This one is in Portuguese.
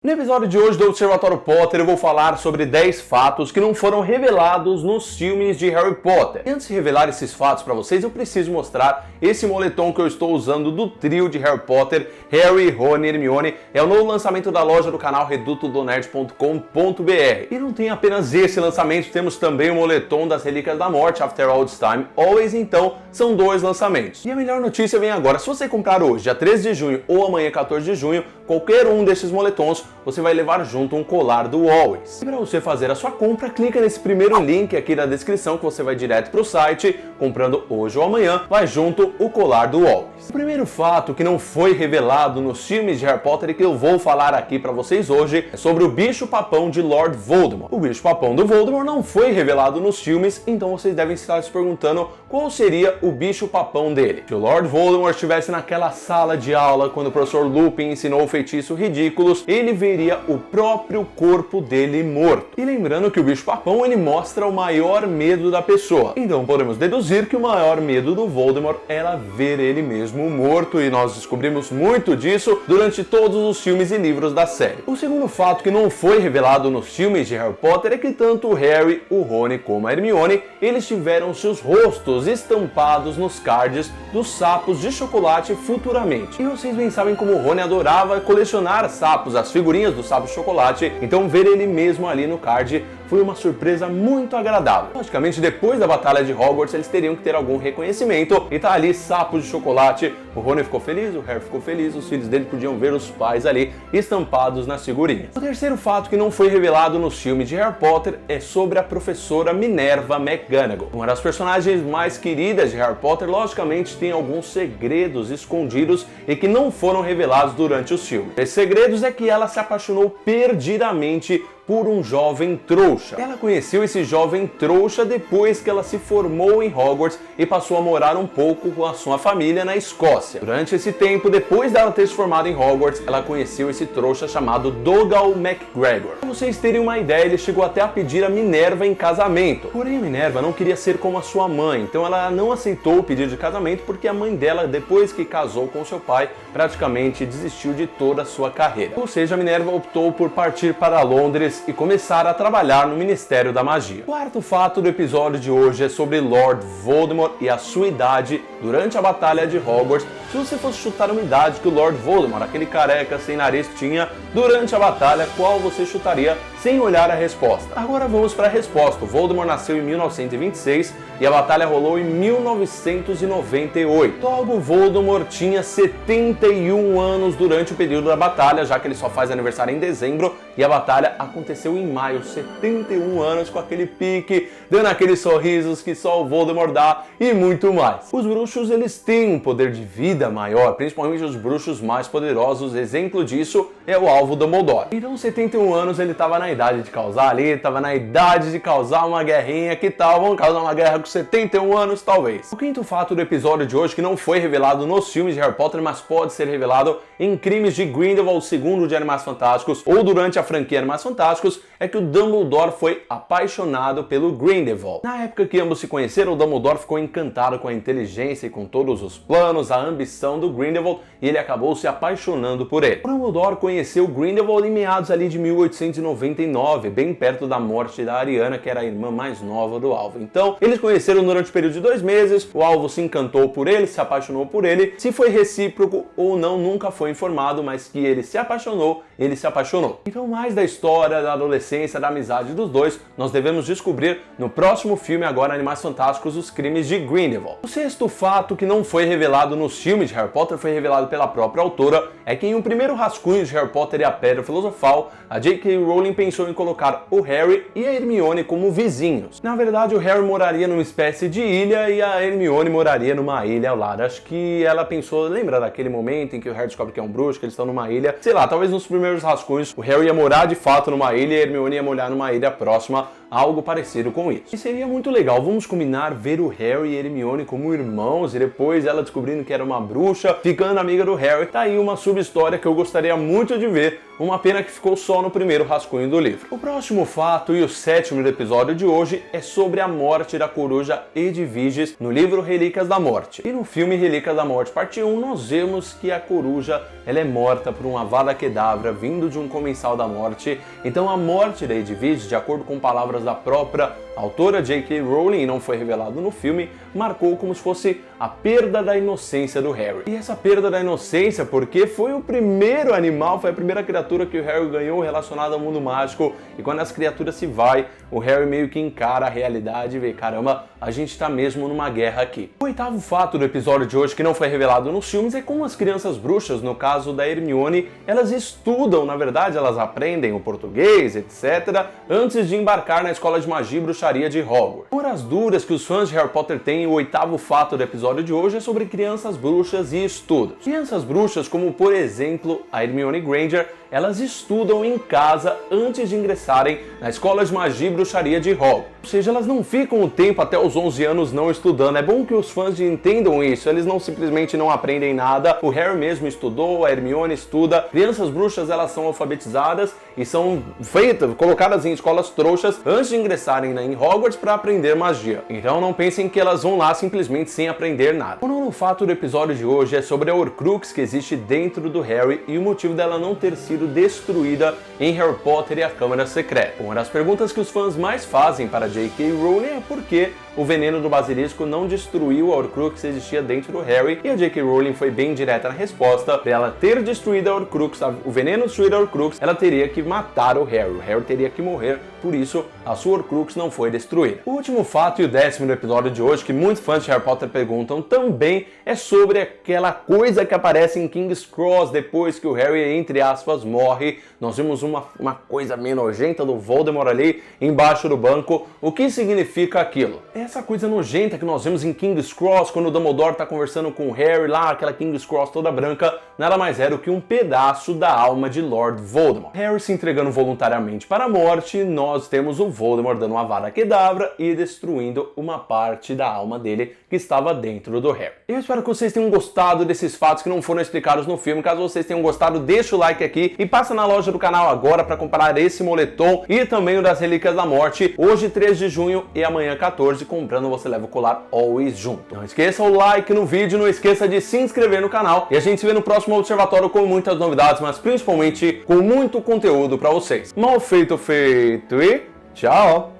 No episódio de hoje do Observatório Potter eu vou falar sobre 10 fatos que não foram revelados nos filmes de Harry Potter. E antes de revelar esses fatos para vocês, eu preciso mostrar esse moletom que eu estou usando do trio de Harry Potter, Harry, Rony e Hermione. É o novo lançamento da loja do canal redutodonerd.com.br. E não tem apenas esse lançamento, temos também o moletom das Relíquias da Morte, After All This Time Always, então são dois lançamentos. E a melhor notícia vem agora, se você comprar hoje, dia 13 de junho ou amanhã 14 de junho, qualquer um desses moletons, você vai levar junto um colar do Always. E para você fazer a sua compra, clica nesse primeiro link aqui na descrição que você vai direto para o site. Comprando hoje ou amanhã, vai junto o colar do Always. O primeiro fato que não foi revelado nos filmes de Harry Potter e que eu vou falar aqui para vocês hoje é sobre o bicho-papão de Lord Voldemort. O bicho-papão do Voldemort não foi revelado nos filmes, então vocês devem estar se perguntando qual seria o bicho-papão dele. Se o Lord Voldemort estivesse naquela sala de aula quando o professor Lupin ensinou o feitiço Ridículos, ele veria o próprio corpo dele morto. E lembrando que o bicho-papão ele mostra o maior medo da pessoa. Então podemos deduzir que o maior medo do Voldemort era ver ele mesmo morto, e nós descobrimos muito disso durante todos os filmes e livros da série. O segundo fato que não foi revelado nos filmes de Harry Potter é que tanto o Harry, o Rony como a Hermione, eles tiveram seus rostos estampados nos cards dos sapos de chocolate futuramente. E vocês bem sabem como o Rony adorava colecionar sapos, as figurinhas do sapo de chocolate, então ver ele mesmo ali no card foi uma surpresa muito agradável. Logicamente, depois da batalha de Hogwarts, eles teriam que ter algum reconhecimento, e tá ali sapos de chocolate. O Rony ficou feliz, o Harry ficou feliz, os filhos dele podiam ver os pais ali estampados nas figurinhas. O terceiro fato que não foi revelado nos filmes de Harry Potter é sobre a professora Minerva McGonagall. Uma das personagens mais queridas de Harry Potter, logicamente tem alguns segredos escondidos e que não foram revelados durante os filmes. Esses segredos é que ela se apaixonou perdidamente por um jovem trouxa. Ela conheceu esse jovem trouxa depois que ela se formou em Hogwarts e passou a morar um pouco com a sua família na Escócia. Durante esse tempo, depois dela ter se formado em Hogwarts, ela conheceu esse trouxa chamado Dougal McGregor. Para vocês terem uma ideia, ele chegou até a pedir a Minerva em casamento. Porém, a Minerva não queria ser como a sua mãe, então ela não aceitou o pedido de casamento porque a mãe dela, depois que casou com seu pai, praticamente desistiu de toda a sua carreira. Ou seja, a Minerva optou por partir para Londres e começar a trabalhar no Ministério da Magia. O quarto fato do episódio de hoje é sobre Lord Voldemort e a sua idade durante a Batalha de Hogwarts. Se você fosse chutar uma idade que o Lord Voldemort, aquele careca sem nariz, tinha durante a batalha, qual você chutaria sem olhar a resposta? Agora vamos para a resposta. O Voldemort nasceu em 1926 e a batalha rolou em 1998. Logo, Voldemort tinha 71 anos durante o período da batalha, já que ele só faz aniversário em dezembro e a batalha aconteceu em maio. 71 anos com aquele pique, dando aqueles sorrisos que só o Voldemort dá e muito mais. Os bruxos, eles têm um poder de vida maior, principalmente os bruxos mais poderosos. Exemplo disso é o alvo Dumbledore. Então, 71 anos, ele estava na idade de causar ali, estava na idade de causar uma guerrinha. Que tal? Vamos causar uma guerra com 71 anos, talvez. O quinto fato do episódio de hoje, que não foi revelado nos filmes de Harry Potter, mas pode ser revelado em Crimes de Grindelwald, segundo de Animais Fantásticos, ou durante a franquia Animais Fantásticos, é que o Dumbledore foi apaixonado pelo Grindelwald. Na época que ambos se conheceram, o Dumbledore ficou encantado com a inteligência e com todos os planos, a ambição do Grindelwald, e ele acabou se apaixonando por ele. O Dumbledore conheceu o Grindelwald em meados ali de 1899, bem perto da morte da Ariana, que era a irmã mais nova do alvo. Então, eles conheceram durante o período de 2 meses, o alvo se encantou por ele, se apaixonou por ele. Se foi recíproco ou não, nunca foi informado, mas que ele se apaixonou, ele se apaixonou. Então, mais da história, da adolescência, da amizade dos dois, nós devemos descobrir no próximo filme, agora Animais Fantásticos, Os Crimes de Grindelwald. O sexto fato que não foi revelado nos filmes de Harry Potter, foi revelado pela própria autora, é que em um primeiro rascunho de Harry Potter e a Pedra Filosofal, a J.K. Rowling pensou em colocar o Harry e a Hermione como vizinhos. Na verdade, o Harry moraria numa espécie de ilha e a Hermione moraria numa ilha ao lado. Acho que ela pensou, lembra daquele momento em que o Harry descobre que é um bruxo, que eles estão numa ilha? Sei lá, talvez nos primeiros rascunhos o Harry ia morar de fato numa ilha e a Hermione ia morar numa ilha próxima, algo parecido com isso. E seria muito legal, vamos combinar ver o Harry e Hermione como irmãos e depois ela descobrindo que era uma bruxa, ficando amiga do Harry. Tá aí uma sub-história que eu gostaria muito muito de ver, uma pena que ficou só no primeiro rascunho do livro. O próximo fato e o sétimo do episódio de hoje é sobre a morte da coruja Edviges no livro Relíquias da Morte. E no filme Relíquias da Morte parte 1 nós vemos que a coruja ela é morta por um Avada Kedavra vindo de um comensal da morte. Então a morte da Edviges, de acordo com palavras da própria autora J.K. Rowling, e não foi revelado no filme, marcou como se fosse a perda da inocência do Harry. E essa perda da inocência porque foi o primeiro animal, foi a primeira criatura que o Harry ganhou relacionada ao mundo mágico, e quando essa criatura se vai, o Harry meio que encara a realidade e vê, caramba, a gente tá mesmo numa guerra aqui. O oitavo fato do episódio de hoje que não foi revelado nos filmes é como as crianças bruxas, no caso da Hermione, elas estudam, na verdade elas aprendem o português, etc, antes de embarcar na escola de magia e bruxaria de Hogwarts. Por as dúvidas que os fãs de Harry Potter têm, o oitavo fato do episódio de hoje é sobre crianças bruxas e estudos. Crianças bruxas, como por exemplo a Hermione Granger, elas estudam em casa antes de ingressarem na escola de magia e bruxaria de Hogwarts. Ou seja, elas não ficam o tempo até os 11 anos não estudando. É bom que os fãs entendam isso, eles não simplesmente não aprendem nada. O Harry mesmo estudou, a Hermione estuda. Crianças bruxas, elas são alfabetizadas e são colocadas em escolas trouxas antes de ingressarem em Hogwarts para aprender magia. Então não pensem que elas vão lá simplesmente sem aprender nada. O nono fato do episódio de hoje é sobre a Horcrux que existe dentro do Harry e o motivo dela não ter sido destruída em Harry Potter e a Câmara Secreta. Uma das perguntas que os fãs mais fazem para J.K. Rowling é por que o veneno do basilisco não destruiu a Horcrux que existia dentro do Harry, e a J.K. Rowling foi bem direta na resposta. Para ela ter destruído a Horcrux, o veneno destruir a Horcrux, ela teria que matar o Harry teria que morrer, por isso a sua Horcrux não foi destruída. O último fato e o décimo do episódio de hoje, que muitos fãs de Harry Potter perguntam também, é sobre aquela coisa que aparece em King's Cross depois que o Harry, entre aspas, morre. Nós vimos uma coisa meio nojenta do Voldemort ali embaixo do banco. O que significa aquilo? Essa coisa nojenta que nós vemos em King's Cross quando o Dumbledore está conversando com o Harry lá, aquela King's Cross toda branca, nada mais era do que um pedaço da alma de Lord Voldemort. Harry se entregando voluntariamente para a morte, nós temos o Voldemort dando uma Avada Kedavra e destruindo uma parte da alma dele que estava dentro do Harry. Eu espero que vocês tenham gostado desses fatos que não foram explicados no filme. Caso vocês tenham gostado, deixa o like aqui e passa na loja do canal agora para comprar esse moletom e também o das Relíquias da Morte, hoje 3 de junho e amanhã 14, comprando você leva o colar Always junto. Não esqueça o like no vídeo, não esqueça de se inscrever no canal e a gente se vê no próximo Observatório com muitas novidades, mas principalmente com muito conteúdo para vocês. Mal feito, feito e tchau!